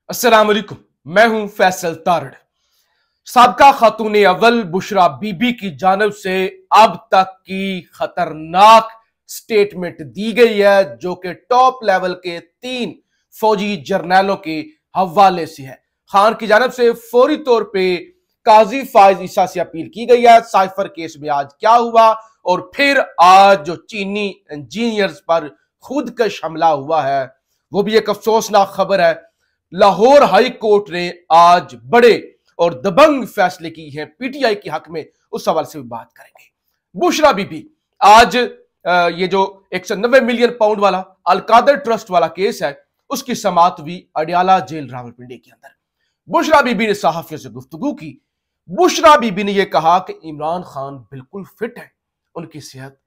अस्सलाम वालेकुम। मैं हूं फैसल तारड़। साबका खातून अव्वल बुशरा बीबी की जानब से अब तक की खतरनाक स्टेटमेंट दी गई है, जो कि टॉप लेवल के 3 फौजी जर्नैलों के हवाले से है। खान की जानब से फौरी तौर पे काजी फाइज ईसा से अपील की गई है। साइफर केस में आज क्या हुआ, और फिर आज जो चीनी इंजीनियर्स पर खुदकश हमला हुआ है, वो भी एक अफसोसनाक खबर है। लाहौर हाई कोर्ट ने आज बड़े और दबंग फैसले की है पीटीआई के हक में, उस सवाल से भी बात करेंगे। बुशरा बीबी आज ये जो 190 मिलियन पाउंड वाला अलकादर ट्रस्ट वाला केस है, उसकी समाअत हुई अडियाला जेल रावलपिंडी के अंदर। बुशरा बीबी ने सहाफियों से गुफ्तगू की। बुशरा बीबी ने यह कहा कि इमरान खान बिल्कुल फिट है, उनकी सेहत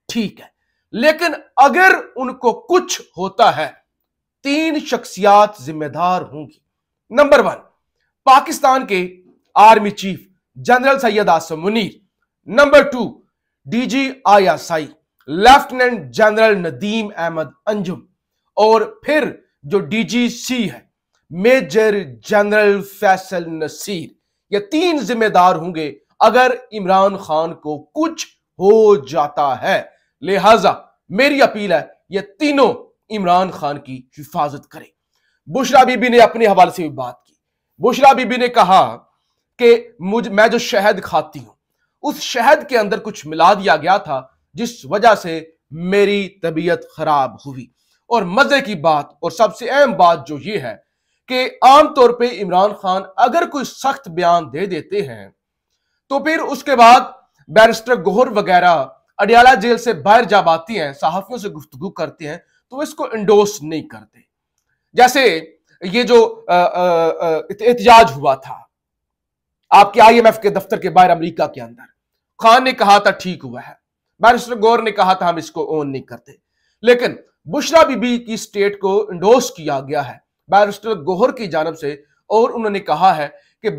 ठीक है, लेकिन अगर उनको कुछ होता है 3 शख्सियात जिम्मेदार होंगी। नंबर 1, पाकिस्तान के army chief general Syed Asim Munir. Number 2, DG ISI lieutenant general Nadeem Ahmed Anjum. और फिर जो DGC है मेजर जनरल फैसल नसीर। ये 3 जिम्मेदार होंगे अगर इमरान खान को कुछ हो जाता है। लिहाजा मेरी अपील है, ये तीनों इमरान खान की हिफाजत करें। बुशरा बीबी ने अपने हवाले से भी बात की। बुशरा बीबी ने कहा कि मैं जो शहद खाती हूं, उस शहद के अंदर कुछ मिला दिया गया था, जिस वजह से मेरी तबीयत खराब हुई। और मजे की बात और सबसे अहम बात जो ये है कि आमतौर पे इमरान खान अगर कोई सख्त बयान दे देते हैं, तो फिर उसके बाद बैरिस्टर गोहर वगैरह अडियाला जेल से बाहर जब आती हैं, सहाफियों से गुफ्तगू करते हैं, तो इसको इंडोर्स नहीं करते। जैसे ये जो एहतजाज हुआ था आपके IMF के दफ्तर के बाहर अमेरिका के अंदर, खान ने कहा था ठीक हुआ है, बैरिस्टर गौर ने कहा था हम इसको ओन नहीं करते, लेकिन बुशरा बीबी की स्टेट को इंडोर्स किया गया है बैरिस्टर गोहर की जानब से। और उन्होंने कहा है कि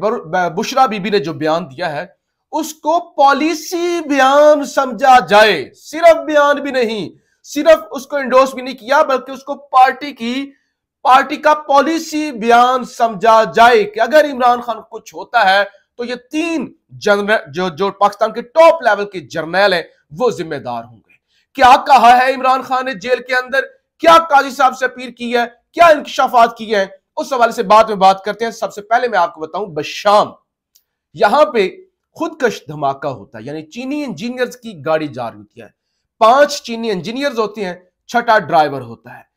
बुशरा बीबी ने जो बयान दिया है उसको पॉलिसी बयान समझा जाए। सिर्फ बयान भी नहीं, सिर्फ उसको इंडोर्स भी नहीं किया, बल्कि उसको पार्टी का पॉलिसी बयान समझा जाए कि अगर इमरान खान को कुछ होता है तो ये 3 जनरल जो पाकिस्तान के टॉप लेवल के जर्नैल हैं, वो जिम्मेदार होंगे। क्या कहा है इमरान खान ने जेल के अंदर, क्या काजी साहब से अपील की है, क्या इंकशाफात किए हैं, उस हवाले से बाद में बात करते हैं। सबसे पहले मैं आपको बताऊं, बशाम यहां पे खुदकश धमाका होता है, यानी चीनी इंजीनियर्स की गाड़ी जा रही होती है। 5 चीनी इंजीनियर्स होते हैं, 6ठा ड्राइवर होता है।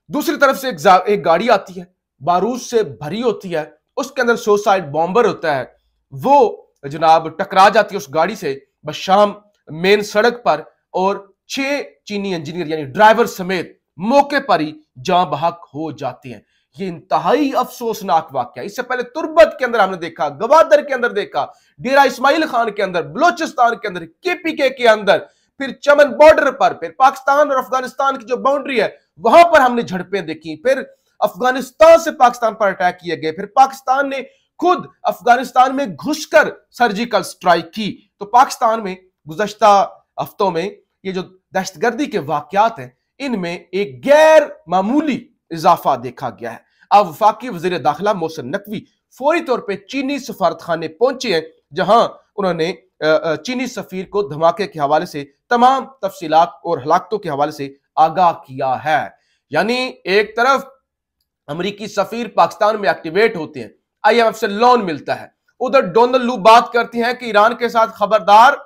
दूसरी तरफ से एक गाड़ी आती है, बारूद से भरी होती है, उसके अंदर सुसाइड बॉम्बर होता है, वो जनाब टकरा जाती है उस गाड़ी से बशाम मेन सड़क पर, और 6 चीनी इंजीनियर यानी ड्राइवर समेत मौके पर ही जान बहक हो जाते हैं। ये इंतहाई अफसोसनाक वाकया। इससे पहले तुर्बत के अंदर हमने देखा, गवादर के अंदर देखा, डेरा इस्माइल खान के अंदर, बलोचिस्तान के अंदर, KPK के अंदर, फिर चमन बॉर्डर पर, फिर पाकिस्तान और अफगानिस्तान की जो बाउंड्री है वहां पर हमने झड़पें देखी, फिर अफगानिस्तान से पाकिस्तान पर अटैक किए गए, फिर पाकिस्तान ने खुद अफगानिस्तान में घुसकर सर्जिकल स्ट्राइक की। तो पाकिस्तान में गुज़श्ता हफ्तों में ये जो दहशतगर्दी के वाकयात हैं, इनमें एक गैर मामूली इजाफा देखा गया है। अब वफाकी वज़ीर दाखिला मोहसिन नकवी फौरी तौर पर चीनी सफारतखाने पहुंचे हैं, जहां उन्होंने चीनी सफीर को धमाके के हवाले से तमाम तफसीलात और हलाकतों के हवाले से आगाह किया है। यानी एक तरफ अमेरिकी सफीर पाकिस्तान में एक्टिवेट होते हैं, IMF से लोन मिलता है, उधर डोनाल्ड लू बात करती हैं कि ईरान के साथ खबरदार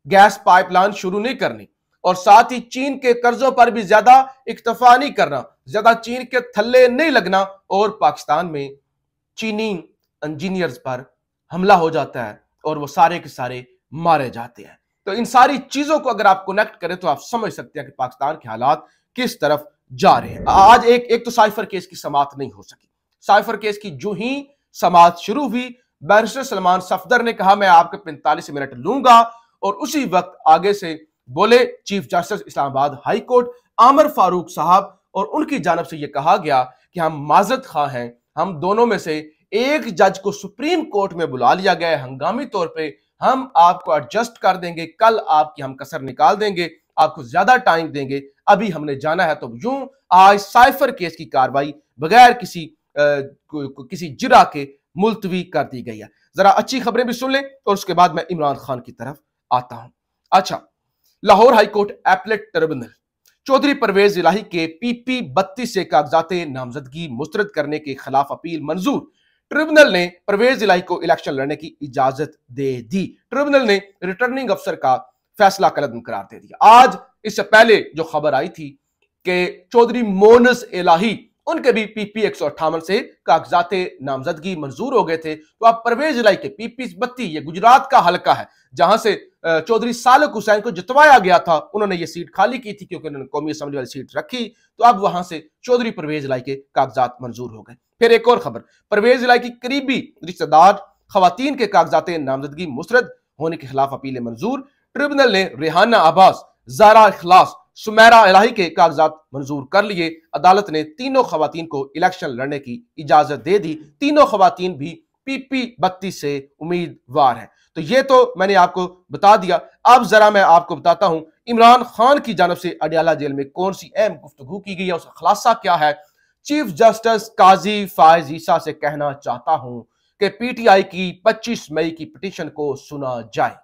गैस पाइपलाइन शुरू नहीं करनी, और साथ ही चीन के कर्जों पर भी ज्यादा इक्तफा नहीं करना, ज्यादा चीन के थल्ले नहीं लगना, और पाकिस्तान में चीनी इंजीनियर्स पर हमला हो जाता है और वो सारे के सारे मारे जाते हैं। तो इन सारी चीजों को अगर आप कनेक्ट करें तो आप समझ सकते हैं कि पाकिस्तान के हालात किस तरफ जा रहे हैं। आज एक तो साइफर केस की समाअत नहीं हो सकी। साइफर केस की जो ही समाअत शुरू हुई, बैरिस्टर सलमान सफदर ने कहा मैं आपके 45 मिनट लूंगा, और उसी वक्त आगे से बोले chief justice Islamabad high court Aamir Farooq साहब, और उनकी जानब से यह कहा गया कि हम माजरत खा हैं, हम दोनों में से एक जज को सुप्रीम कोर्ट में बुला लिया गया है हंगामी तौर पे, हम आपको एडजस्ट कर देंगे, कल आपकी हम कसर निकाल देंगे, आपको ज्यादा टाइम देंगे, अभी हमने जाना है। तो यूं आज साइफर केस की कार्रवाई बगैर किसी किसी जिरा के मुलतवी कर दी गई है। जरा अच्छी खबरें भी सुन लें और उसके बाद मैं इमरान खान की तरफ आता हूं। अच्छा, Lahore high court appellate tribunal Chaudhry Parvez Elahi के PP 32 से कागजात नामजदगी मुस्तरद करने के खिलाफ अपील मंजूर। ट्रिब्यूनल ने परवेज इलाही को इलेक्शन लड़ने की इजाजत दे दी। ट्रिब्यूनल ने रिटर्निंग अफसर का फैसला कलअदम करार दे दिया। आज इससे पहले जो खबर आई थी कि चौधरी मोनस इलाही उनके भी PP 158 से कागजात नामजदगी मंजूर हो गए थे, तो अब परवेज इलाही के PP 32, ये गुजरात का हलका है जहां से चौधरी सालिक हुसैन को जितवाया गया था, उन्होंने ये सीट खाली की थी क्योंकि उन्होंने कौमी असेंबली वाली सीट रखी, तो अब वहां से चौधरी परवेज इलाही के कागजात मंजूर हो गए। फिर एक और खबर, परवेज इलाही की करीबी रिश्तेदार खवातीन के कागजात नामजदगी मुस्तरद होने के खिलाफ अपील मंजूर। ट्रिब्यूनल ने रेहाना अब्बास, ज़ारा इखलास, सुमेरा इलाही के कागजात मंजूर कर लिए। अदालत ने तीनों खवातीन को इलेक्शन लड़ने की इजाजत दे दी। तीनों खवातीन भी PP 32 से उम्मीदवार हैं। तो ये तो मैंने आपको बता दिया। अब जरा मैं आपको बताता हूं इमरान खान की जानब से अडयाला जेल में कौन सी अहम गुफ्तगू की गई है, उसका खुलासा क्या है। चीफ जस्टिस काजी फायज ईसा से कहना चाहता हूं कि PTI की 25 मई की पिटीशन को सुना जाए।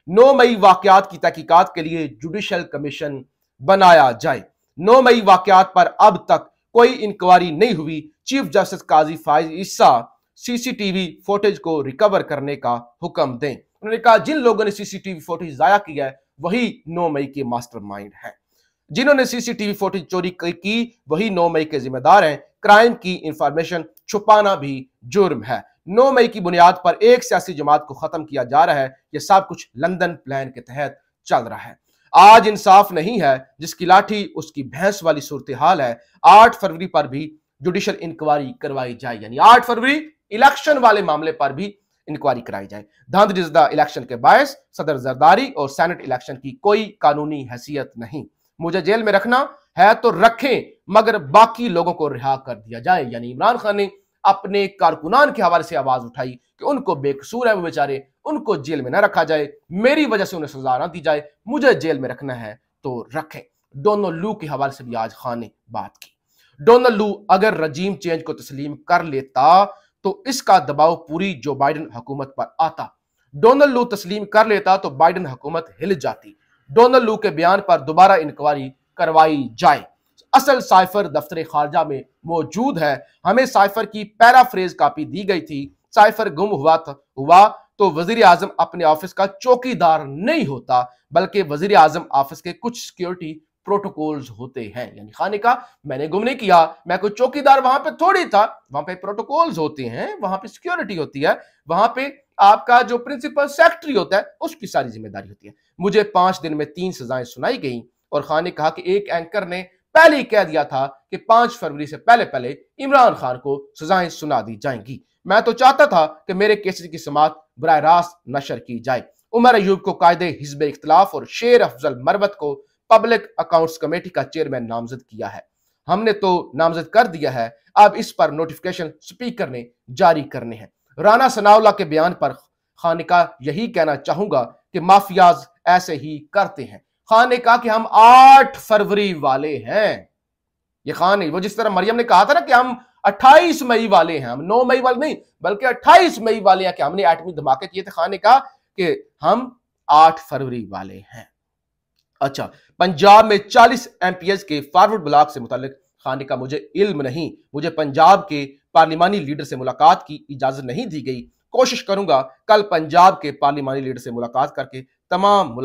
9 मई वाकयात की तहकीकात के लिए जुडिशल कमीशन बनाया जाए। 9 मई वाकयात पर अब तक कोई इंक्वायरी नहीं हुई। चीफ जस्टिस काजी फायज ईसा CCTV फुटेज को रिकवर करने का हुक्म दें। उन्होंने कहा जिन लोगों ने CCTV फुटेज जाया किया है वही 9 मई के मास्टरमाइंड हैं। जिन्होंने CCTV फुटेज चोरी की वही 9 मई के जिम्मेदार हैं। क्राइम की इंफॉर्मेशन छुपाना भी जुर्म है। 9 मई की बुनियाद पर एक सियासी जमात को खत्म किया जा रहा है। यह सब कुछ लंदन प्लान के तहत चल रहा है। आज इंसाफ नहीं है, जिसकी लाठी उसकी भैंस वाली सूरत हाल है। 8 फरवरी पर भी जुडिशल इंक्वायरी करवाई जाए, यानी 8 फरवरी इलेक्शन वाले मामले पर भी इंक्वायरी कराई जाए। धांधलीज़दा इलेक्शन के बायस सदर जरदारी और सेनेट इलेक्शन की कोई कानूनी हैसियत नहीं। मुझे जेल में रखना है तो रखें, मगर बाकी लोगों को रिहा कर दिया जाए। यानी इमरान खान ने अपने कारकुनान के हवाले से आवाज उठाई कि उनको बेकसूर है वो बेचारे, उनको जेल में न रखा जाए, मेरी वजह से उन्हें सजा ना दी जाए, मुझे जेल में रखना है तो रखें। डोनाल्ड लू के हवाले से भी आज खान ने बात की। डोनाल्ड लू अगर रजीम चेंज को तस्लीम कर लेता तो इसका दबाव पूरी जो बाइडेन हुकूमत पर आता। डोनाल्ड लू तस्लीम कर लेता तो बाइडेन हुकूमत हिल जाती। डोनाल्ड लू के बयान पर दोबारा इंक्वायरी करवाई जाए। असल साइफर दफ्तर खारजा में मौजूद है। हमें साइफर की पैराफ्रेज कॉपी दी गई थी। साइफर गुम हुआ तो वजीर आजम अपने ऑफिस का चौकीदार नहीं होता, बल्कि वजीर आजम ऑफिस के कुछ सिक्योरिटी प्रोटोकॉल्स होते हैं। यानी खान ने कहा मैंने गुम नहीं किया, मैं कोई चौकीदार वहां पे थोड़ी था, वहां पे प्रोटोकॉल्स होते हैं, वहां पे सिक्योरिटी होती है, वहां पे आपका जो प्रिंसिपल सेक्रेटरी होता है उसकी सारी जिम्मेदारी होती है। मुझे 5 दिन में 3 सजाएं सुनाई गई और खान ने कहा कि एक एंकर ने पहले ही कह दिया था कि 5 फरवरी से पहले पहले इमरान खान को सजाएं सुना दी जाएंगी। मैं तो चाहता था कि मेरे केसेस की समाअत बराह रास्त नशर की जाए। उमर अयूब को कायदे हिज़्ब इख्तिलाफ और शेर अफजल मरवत को पब्लिक अकाउंट्स कमेटी का चेयरमैन नामजद किया है। हमने तो नामजद कर दिया है, अब इस पर नोटिफिकेशन स्पीकर ने जारी करने हैं। राना सनाउल्लाह के बयान पर खान ने कहा यही कहना चाहूंगा कि माफियाज ऐसे ही करते हैं। खान ने कहा कि हम 8 फरवरी वाले हैं। ये खान नहीं, वो जिस तरह मरियम ने कहा था ना कि हम 28 मई वाले हैं, हम 9 मई वाले नहीं बल्कि 28 मई वाले हैं कि हमने एटमी धमाके किए थे। खान ने कहा कि हम 8 फरवरी वाले हैं। अच्छा, पंजाब में 40 MPs के फॉरवर्ड ब्लॉक से मुतालिक खान ने कहा मुझे इल्म नहीं, मुझे पंजाब के पार्लिमानी लीडर से मुलाकात की इजाजत नहीं दी गई। कोशिश करूंगा कल पंजाब के पार्लिमानी लीडर से मुलाकात करके तमाम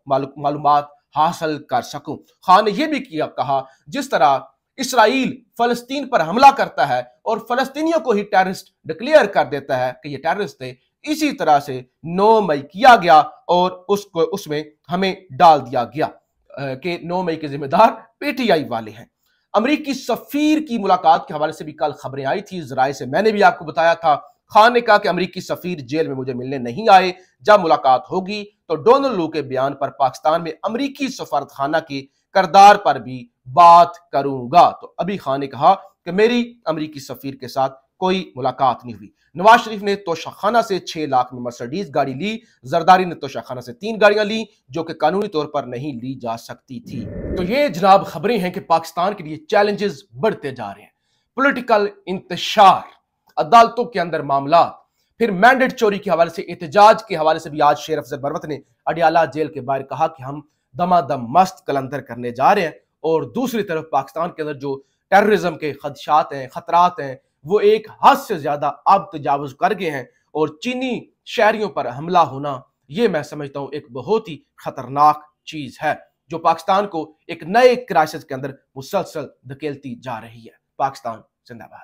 मालूमात हासिल कर सकूं। खान ने यह भी कहा जिस तरह इसराइल फलस्तीन पर हमला करता है और फलस्तीनियों को ही टेररिस्ट डिक्लेयर कर देता है कि ये टेररिस्ट थे, इसी तरह से 9 मई किया गया और उसमें हमें डाल दिया गया कि 9 मई के जिम्मेदार PTI वाले हैं। अमेरिकी सफीर की मुलाकात के हवाले से भी कल खबरें आई थी, जराए से मैंने भी आपको बताया था। खान ने कहा कि अमेरिकी सफीर जेल में मुझे मिलने नहीं आए, जब मुलाकात होगी तो डोनाल्ड लू के बयान पर पाकिस्तान में अमेरिकी सफारतखाना के किरदार पर भी बात करूंगा। तो अभी खान ने कहा कि मेरी अमेरिकी सफीर के साथ कोई मुलाकात नहीं हुई। नवाज शरीफ ने तोशाखाना से 6 लाख में मर्सिडीज गाड़ी ली। जरदारी ने तोशाखाना से 3 गाड़ियां ली जो कि कानूनी तौर पर नहीं ली जा सकती थी। तो ये जनाब खबरें हैं कि पाकिस्तान के लिए चैलेंजेस बढ़ते जा रहे हैं। पॉलिटिकल इंतशार, अदालतों के अंदर मामला, फिर मैंडेट चोरी के हवाले से, एहतजाज के हवाले से भी आज शेर अफजल बरवत ने अडियाला जेल के बाहर कहा कि हम दमादम मस्त कलंदर करने जा रहे हैं। और दूसरी तरफ पाकिस्तान के अंदर जो टेररिज्म के खदशात हैं, खतरात हैं, वो एक हद से ज्यादा अब तजावुज कर गए हैं। और चीनी शहरियों पर हमला होना, ये मैं समझता हूं एक बहुत ही खतरनाक चीज है, जो पाकिस्तान को एक नए क्राइसिस के अंदर मुसलसल धकेलती जा रही है। पाकिस्तान जिंदाबाद।